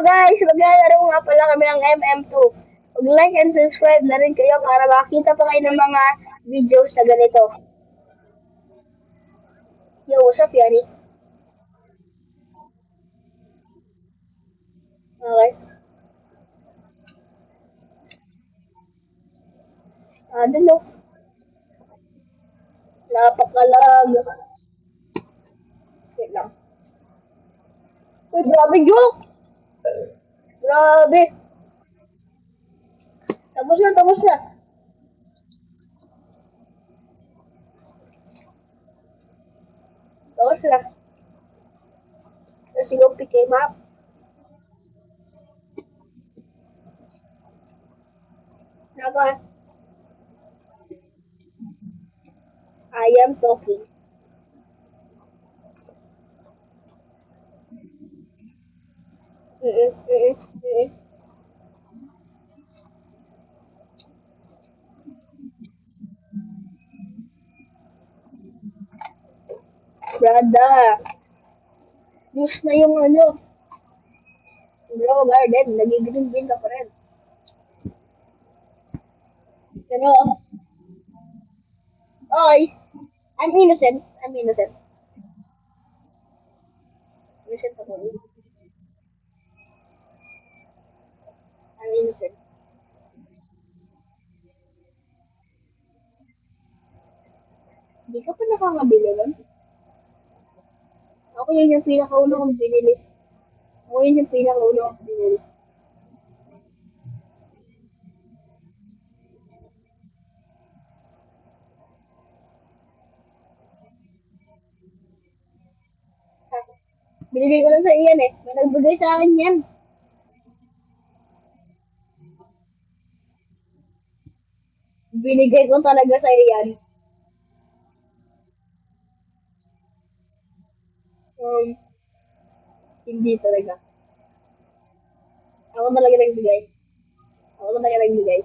guys, maglalaro nga pala kami ng MM2. Mag-like and subscribe na rin kayo para makita pa kayo ng mga videos na ganito. Yo, what's up, Yanni? Okay. Doon no. Napakalag. Wait lang. Uy, grabe, joke! Grabe. Tapos na, tapos na. Tapos na. Let's go pick him up. Naka, I am talking. Mm-mm, mm-mm, mm-mm. Brada, use na yung ano. Bro, garden, nagigreen din ka pa rin. Pero, okay. I'm innocent. I'm innocent. Innocent ako. I'm innocent. Hindi ka pa nakakabili nun? Ako yun yung pinakauna kong binili. Ako yun yung pinakauna kong binili. Binigay ko lang sa iyan eh. May nagbigay sa akin yan. Binigay ko talaga sa iyan. Um, hindi talaga. Ako talaga nagbigay. Ako talaga nagbigay.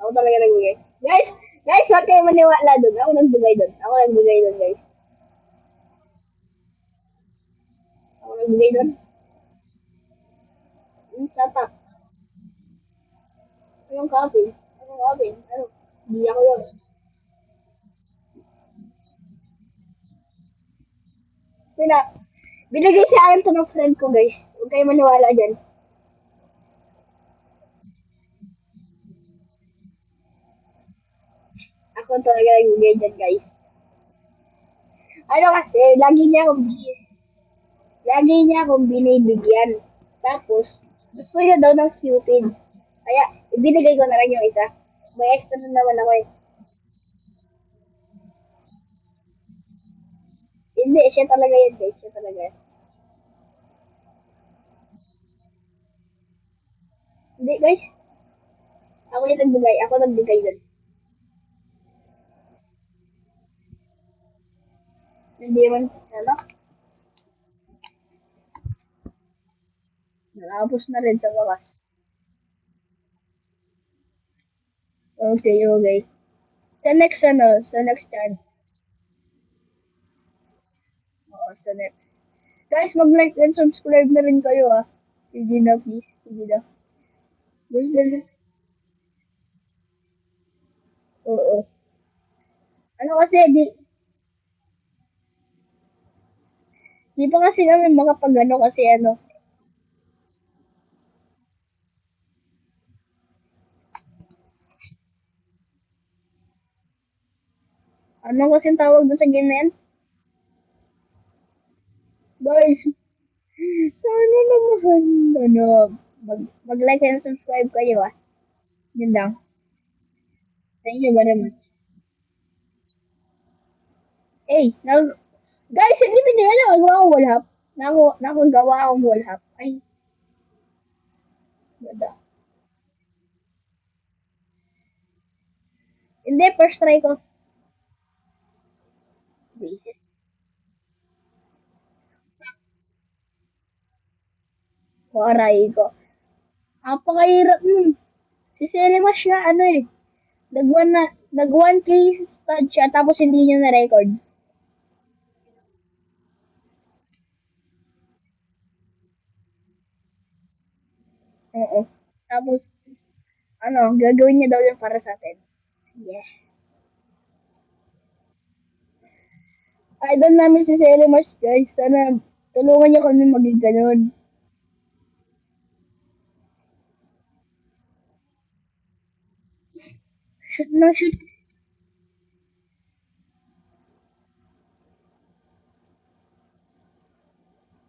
Ako talaga nagbigay. Guys! Guys, huwag kayo maniwala dun. Ako nagbigay dun. Ako nagbigay dun, guys. Ako nagbigay dun. Yung sata. Anong coffee? Anong coffee? Ano? Hindi ako yun. Pina, binigay sa akin to ng friend ko, guys. Huwag kayo maniwala dyan. Ako talaga nagbigay dyan, guys. Ano kasi, lagi niya akong binibigyan. Tapos, gusto niya daw ng Cupid. Kaya, ibinigay ko na rin yung isa. May extra na naman ako eh. Hindi, siya talaga yan, guys. Siya talaga yan. Hindi, guys. Ako yung nagbigay. Ako nagbigay dun. Hindi man, ano? Nakapos na rin sa wakas. Okay, okay. Sa next time. Oo, sa next. Guys, mag-like and subscribe na rin kayo ah. Sige na, please. Sige na. Gusto na. Oo. Ano kasi, di pa kasi kami makapag ano kasi ano. Ano kasi tawag doon sa game na yan? Guys, sana naman, ano, mag-like and subscribe kayo ah. Yun lang. Thank you very much. Hey, guys, hindi nyo na nagawa akong wall hop. Nakagawa akong wall hop. Ay, ganda. Hindi, first try ko. Waray ko. Napakahirap nun. Si Selimas nga, ano eh, nag 1K stud siya, tapos hindi niya na-record. Oo. Tapos, ano, gagawin niya daw yun para sa atin. Yeah. Idol namin si Selimas, guys. Sana tulungan niyo kami maging ganun. Shoot na shoot.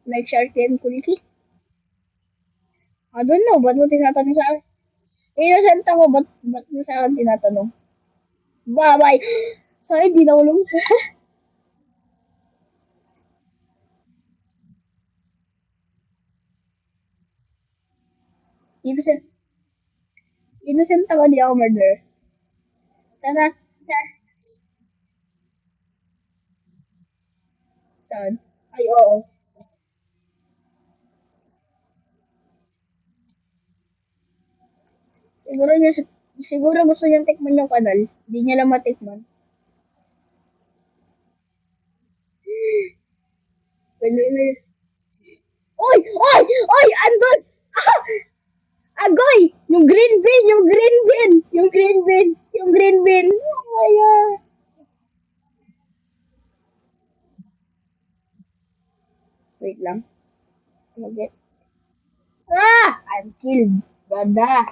Like Sharky and Kuliki. I don't know, ba't mo tinatanong sa akin? Innocent ako, ba't mo sa akin tinatanong? Bye-bye. Sorry, di na ulo. innocent, innocent ako, di ako murderer. Sana, saan? Ay, oo. Siguro niya, siguro gusto niyang tikman yung kanal. Di niya lang matikman. Pwede. Oy! Oy! Oy! Andun! Ah! Agoy! Yung green bean! Yung green bean! Yung green bean! Yung green bean! Oh my God! Wait lang. Mag-get. Ah! I'm killed. Brother.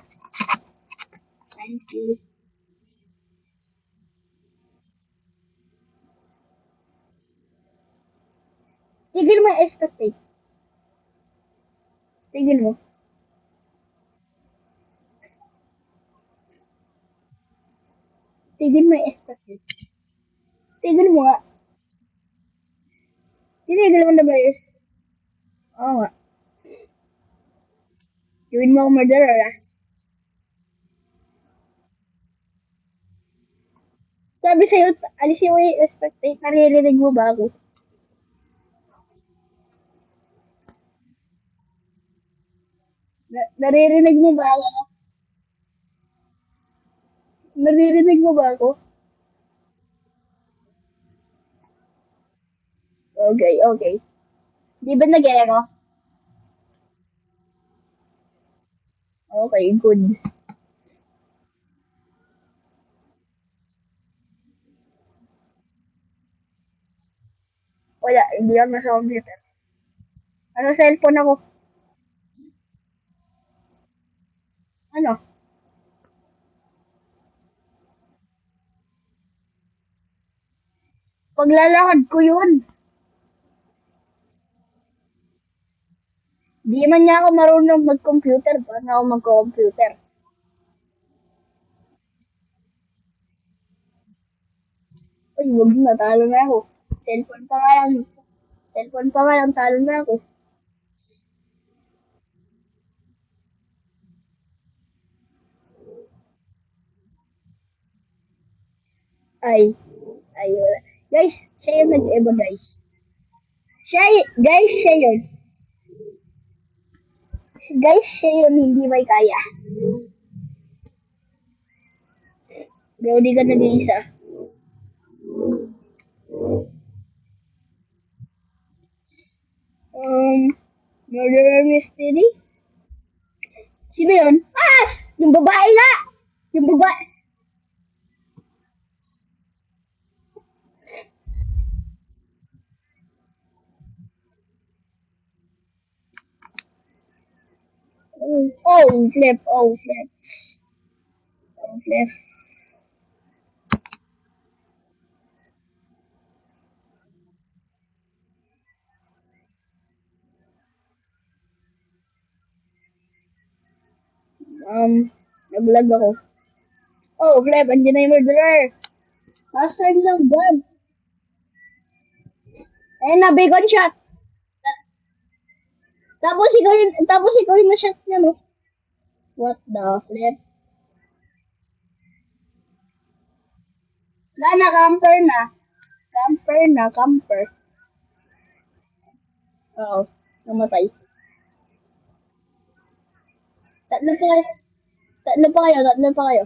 I'm killed. Tigil mo yung expectate. Tigil mo. Tigil mo yung expectate. Tigil mo nga. Tinigil mo na ba yung... Oo nga. Gawin mo ako murderer ah. Sabi sa'yo, alisin mo yung expectate. Naririnig mo ba ako? Naririnig mo ba ako? Naririnig mo ba ako? Okay, okay. Di ba nag-echo? Okay, good. Wala, hindi ako nasa computer. Nasa cellphone ako. Ano? Paglalakad ko yun. Di man niya ako marunong mag-computer. Paano ako mag-computer? Uy, wag na, talo na ako. Cellphone pa nga lang. Cellphone pa nga lang, talo na ako. Ay, ay, wala. Guys, siya yung nag-eba, guys. Guys, siya yun. Guys, siya yun, hindi may kaya. Bro, di ka nag-iisa. Um, Murderer Mystery? Sino yun? Ah! Yung babae nga! Yung babae. Oh, flip, oh, flip, oh, flip. Naglag ako. Oh, flip, andyan na yung murderer. Last time lang, God. Ayun na, bacon shot. Tapos ikaw yung na-shot niya, no? What the flip? Wala na, camper na. Camper na, camper. Oo, namatay. Tatlo pa kayo. Tatlo pa kayo.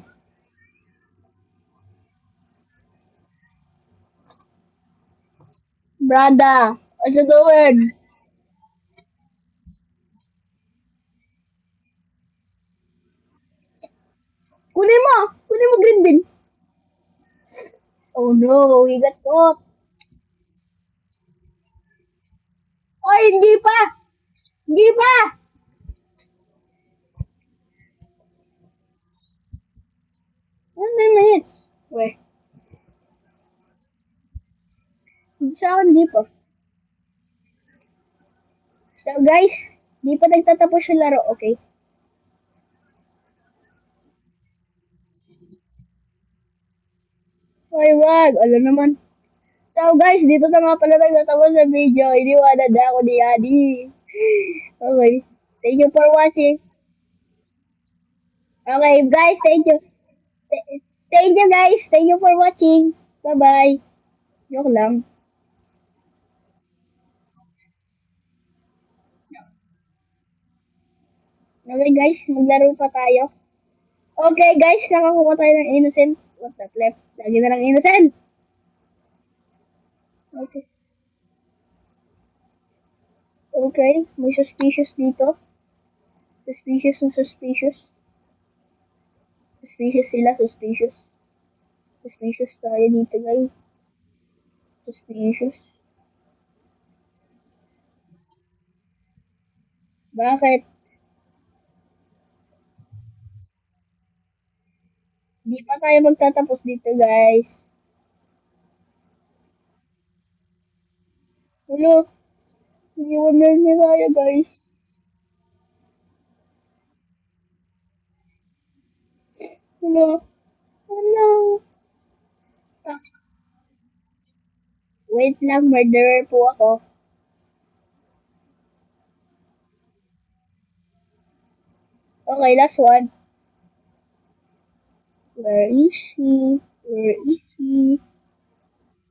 Brada, what's you doing? bin. Oh no, he got caught. Oy, hindi pa! Hindi pa! 1 minutes. Wait, sa akin di pa. So guys, di pa nagtatapos yung laro, okay? Oy, wag. Alam naman. So guys, dito na nga pala nagtatapos sa video. Iniwanan na ako ni Adi. Okay. Thank you for watching. Okay, guys, thank you. Thank you guys. Thank you for watching. Bye-bye. Joke lang. Okay guys, maglaro pa tayo. Okay guys, nakakuha tayo ng innocent. What the flip? Lagi na lang innocent. Okay. Okay, may suspicious dito. Suspicious na suspicious. Suspicious sila, suspicious. Suspicious tayo dito guys. Suspicious. Bakit? Di pa tayo magtatapos dito guys. Hello? Iniwan na niya tayo guys. Hello? Hello? Ah, wait lang, murderer po ako. Okay, last one. Where is he? Where is he?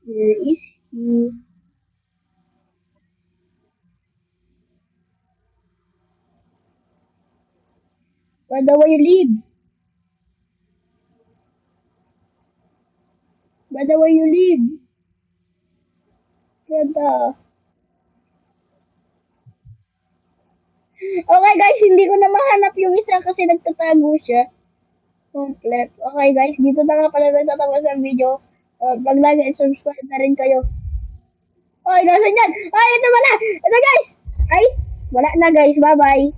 Where is he? Brother, where you live? Brother, where you live? Brother. Okay guys, hindi ko na mahanap yung isa kasi nagtatago siya. Complete. Okay guys, dito na nga pala nagtatapos ang video. Pag-like and subscribe na rin kayo. Ay, nasan yan? Ay, ito pala! Ito guys! Ay, wala na guys. Bye-bye.